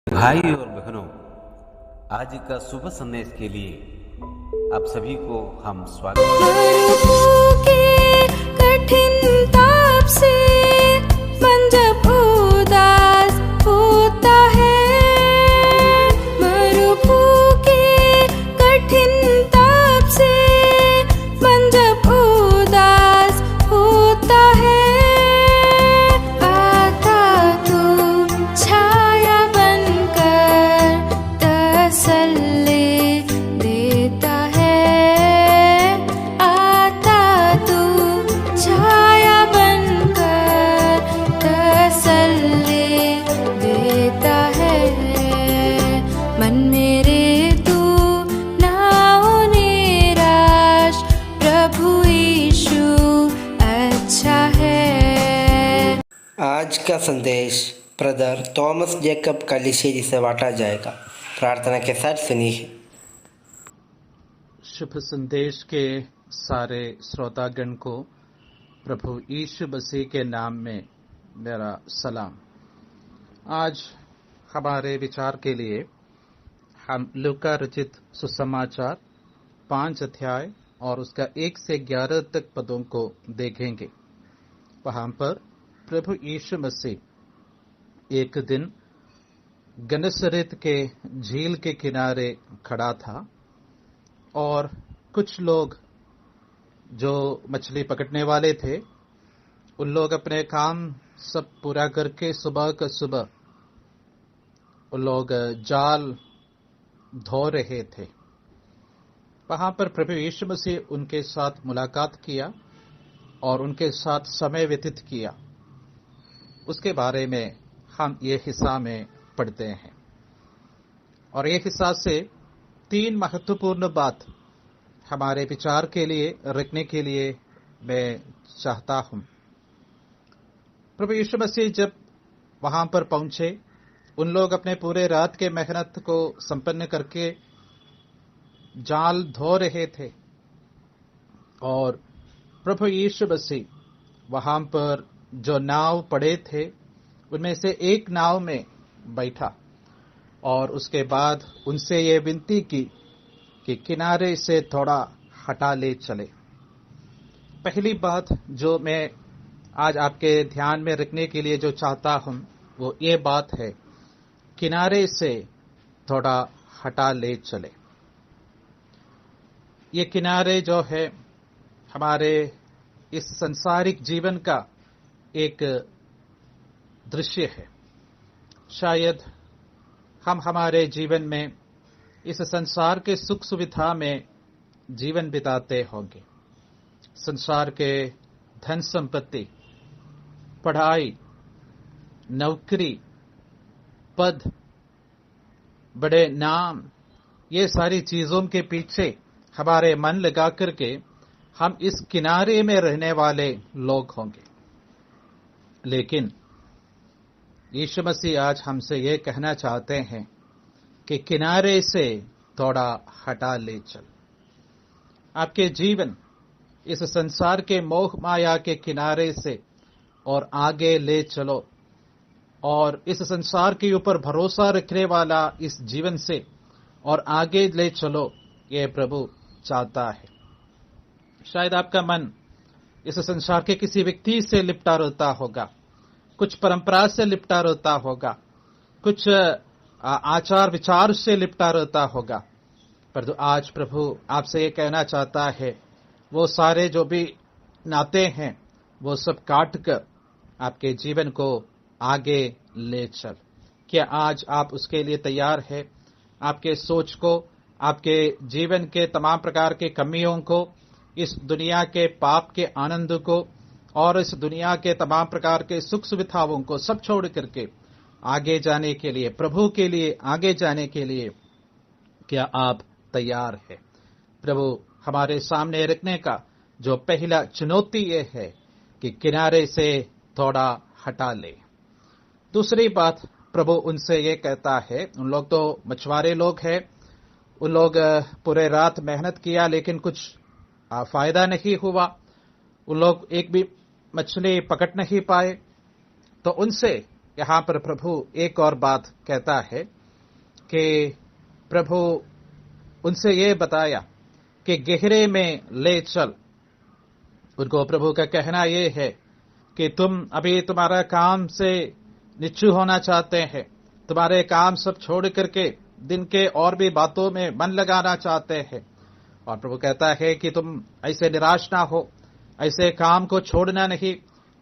भाई और बहनों, आज का शुभ संदेश के लिए आप सभी को हम स्वागत के कठिन ताप से मन जब उदास होता है, मरुभू के कठिन ताप से मन जब उदास होता है, आता तू छाया बनकर तसल्ली देता है, आता तू छाया बनकर तसल्ली देता है। मन मेरे तू ना हो निराश, प्रभु यीशु अच्छा है। आज का संदेश ब्रदर थॉमस जैकब कालीशेरी से बांटा जाएगा। प्रार्थना के साथ सुनिए। शुभ संदेश के सारे श्रोतागण को प्रभु यीशु मसीह के नाम में मेरा सलाम। आज हमारे विचार के लिए हम लूका रचित सुसमाचार 5 अध्याय और उसका 1 से 11 तक पदों को देखेंगे। वहां पर प्रभु यीशु मसीह एक दिन गन्नेसरेत के झील के किनारे खड़ा था और कुछ लोग जो मछली पकड़ने वाले थे, उन लोग अपने काम सब पूरा करके सुबह का सुबह उन लोग जाल धो रहे थे। वहां पर प्रभु यीशु मसीह उनके साथ मुलाकात किया और उनके साथ समय व्यतीत किया। उसके बारे में हम ये हिस्सा में पढ़ते हैं और ये हिस्सा से 3 महत्वपूर्ण बात हमारे विचार के लिए रखने के लिए मैं चाहता हूं। प्रभु यीशु मसीह जब वहां पर पहुंचे, उन लोग अपने पूरे रात के मेहनत को संपन्न करके जाल धो रहे थे और प्रभु यीशु मसीह वहां पर जो नाव पड़े थे उनमें से एक नाव में बैठा और उसके बाद उनसे ये विनती की कि किनारे से थोड़ा हटा ले चले। पहली बात जो मैं आज आपके ध्यान में रखने के लिए जो चाहता हूं वो ये बात है, किनारे से थोड़ा हटा ले चले। ये किनारे जो है हमारे इस संसारिक जीवन का एक दृश्य है। शायद हम हमारे जीवन में इस संसार के सुख सुविधा में जीवन बिताते होंगे। संसार के धन संपत्ति, पढ़ाई, नौकरी, पद, बड़े नाम, ये सारी चीजों के पीछे हमारे मन लगा करके हम इस किनारे में रहने वाले लोग होंगे। लेकिन यीशु मसीह आज हमसे ये कहना चाहते हैं कि किनारे से थोड़ा हटा ले चल। आपके जीवन इस संसार के मोह माया के किनारे से और आगे ले चलो और इस संसार के ऊपर भरोसा रखने वाला इस जीवन से और आगे ले चलो, ये प्रभु चाहता है। शायद आपका मन इस संसार के किसी व्यक्ति से लिपटा रहता होगा, कुछ परंपरा से लिपटा रहता होगा, कुछ आचार विचार से लिपटा रहता होगा, पर आज प्रभु आपसे ये कहना चाहता है, वो सारे जो भी नाते हैं वो सब काट कर आपके जीवन को आगे ले चल। क्या आज आप उसके लिए तैयार है? आपके सोच को, आपके जीवन के तमाम प्रकार के कमियों को, इस दुनिया के पाप के आनंद को और इस दुनिया के तमाम प्रकार के सुख सुविधाओं को सब छोड़ करके आगे जाने के लिए, प्रभु के लिए आगे जाने के लिए क्या आप तैयार है? प्रभु हमारे सामने रखने का जो पहला चुनौती ये है कि किनारे से थोड़ा हटा ले। दूसरी बात प्रभु उनसे ये कहता है, उन लोग तो मछुआरे लोग हैं, उन लोग पूरे रात मेहनत किया लेकिन कुछ फायदा नहीं हुआ, उन लोग एक भी मछली पकड़ नहीं पाए। तो उनसे यहां पर प्रभु एक और बात कहता है कि प्रभु उनसे ये बताया कि गहरे में ले चल। उनको प्रभु का कहना ये है कि तुम अभी तुम्हारा काम से निश्चू होना चाहते हैं, तुम्हारे काम सब छोड़ करके दिन के और भी बातों में मन लगाना चाहते हैं। और प्रभु कहता है कि तुम ऐसे निराश ना हो, ऐसे काम को छोड़ना नहीं,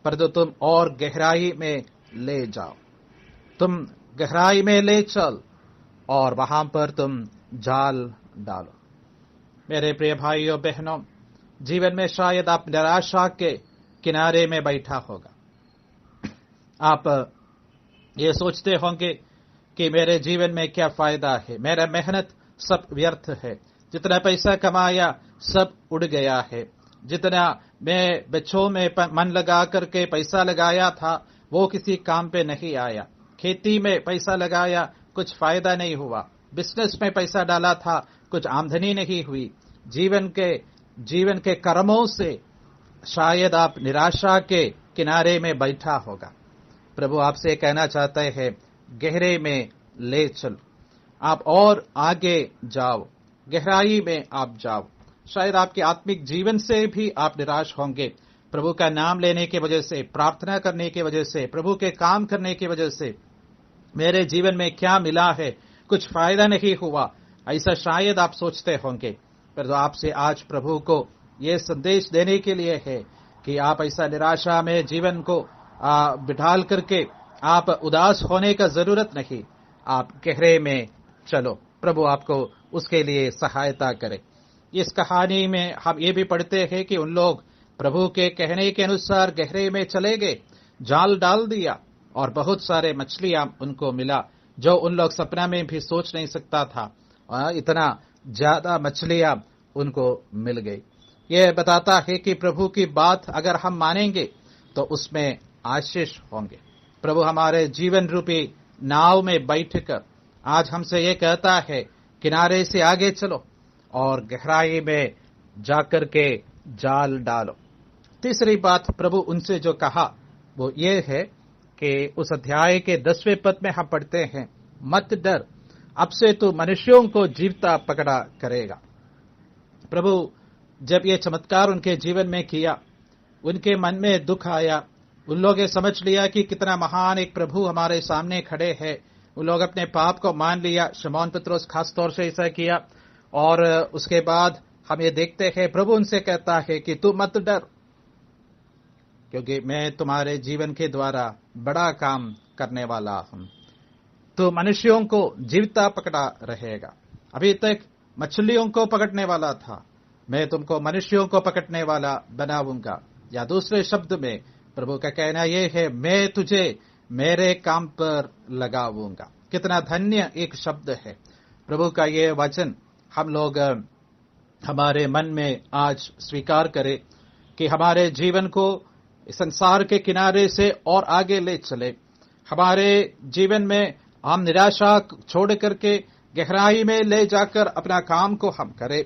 परंतु तुम और गहराई में ले जाओ, तुम गहराई में ले चल और वहां पर तुम जाल डालो। मेरे प्रिय भाइयों बहनों, जीवन में शायद आप निराशा के किनारे में बैठा होगा। आप ये सोचते होंगे कि मेरे जीवन में क्या फायदा है, मेरा मेहनत सब व्यर्थ है, जितना पैसा कमाया सब उड़ गया है, जितना मैं बच्चों में मन लगा करके पैसा लगाया था वो किसी काम पे नहीं आया, खेती में पैसा लगाया कुछ फायदा नहीं हुआ, बिजनेस में पैसा डाला था कुछ आमदनी नहीं हुई। जीवन के कर्मों से शायद आप निराशा के किनारे में बैठा होगा। प्रभु आपसे कहना चाहते हैं गहरे में ले चल, आप और आगे जाओ, गहराई में आप जाओ। शायद आपके आत्मिक जीवन से भी आप निराश होंगे, प्रभु का नाम लेने की वजह से, प्रार्थना करने की वजह से, प्रभु के काम करने की वजह से मेरे जीवन में क्या मिला है, कुछ फायदा नहीं हुआ, ऐसा शायद आप सोचते होंगे। पर तो आपसे आज प्रभु को ये संदेश देने के लिए है कि आप ऐसा निराशा में जीवन को बिठाल करके आप उदास होने का जरूरत नहीं, आप गहरे में चलो, प्रभु आपको उसके लिए सहायता करे। इस कहानी में हम ये भी पढ़ते हैं कि उन लोग प्रभु के कहने के अनुसार गहरे में चले गए, जाल डाल दिया और बहुत सारे मछलियां उनको मिला, जो उन लोग सपना में भी सोच नहीं सकता था। इतना ज्यादा मछलियां उनको मिल गई। यह बताता है कि प्रभु की बात अगर हम मानेंगे तो उसमें आशीष होंगे। प्रभु हमारे जीवन रूपी नाव में बैठकर आज हमसे ये कहता है किनारे से आगे चलो और गहराई में जाकर के जाल डालो। तीसरी बात प्रभु उनसे जो कहा वो ये है कि उस अध्याय के 10वें पद में हम पढ़ते हैं, मत डर, अब से तू मनुष्यों को जीवता पकड़ा करेगा। प्रभु जब ये चमत्कार उनके जीवन में किया, उनके मन में दुख आया, उन लोगों ने समझ लिया कि कितना महान एक प्रभु हमारे सामने खड़े हैं। उन लोग अपने पाप को मान लिया, शमौन पत्रोस खास तौर से ऐसा किया। और उसके बाद हम ये देखते हैं प्रभु उनसे कहता है कि तू मत डर, क्योंकि मैं तुम्हारे जीवन के द्वारा बड़ा काम करने वाला हूं। तो मनुष्यों को जीवता पकड़ा रहेगा। अभी तक मछलियों को पकड़ने वाला था, मैं तुमको मनुष्यों को पकड़ने वाला बनाऊंगा। या दूसरे शब्द में प्रभु का कहना यह है, मैं तुझे मेरे काम पर लगाऊंगा। कितना धन्य एक शब्द है। प्रभु का ये वचन हम लोग हमारे मन में आज स्वीकार करें कि हमारे जीवन को संसार के किनारे से और आगे ले चले। हमारे जीवन में हम निराशा छोड़ करके गहराई में ले जाकर अपना काम को हम करें,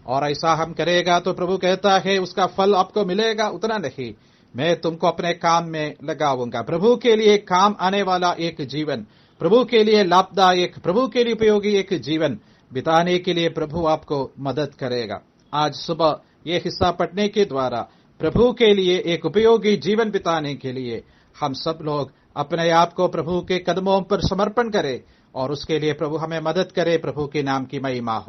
और ऐसा हम करेगा तो प्रभु कहता है उसका फल आपको मिलेगा। उतना नहीं, मैं तुमको अपने काम में लगाऊंगा। प्रभु के लिए काम आने वाला एक जीवन, प्रभु के लिए लाभदायक, प्रभु के लिए उपयोगी एक जीवन बिताने के लिए प्रभु आपको मदद करेगा। आज सुबह ये हिस्सा पढ़ने के द्वारा प्रभु के लिए एक उपयोगी जीवन बिताने के लिए हम सब लोग अपने आप को प्रभु के कदमों पर समर्पण करें, और उसके लिए प्रभु हमें मदद करे। प्रभु के नाम की महिमा हो।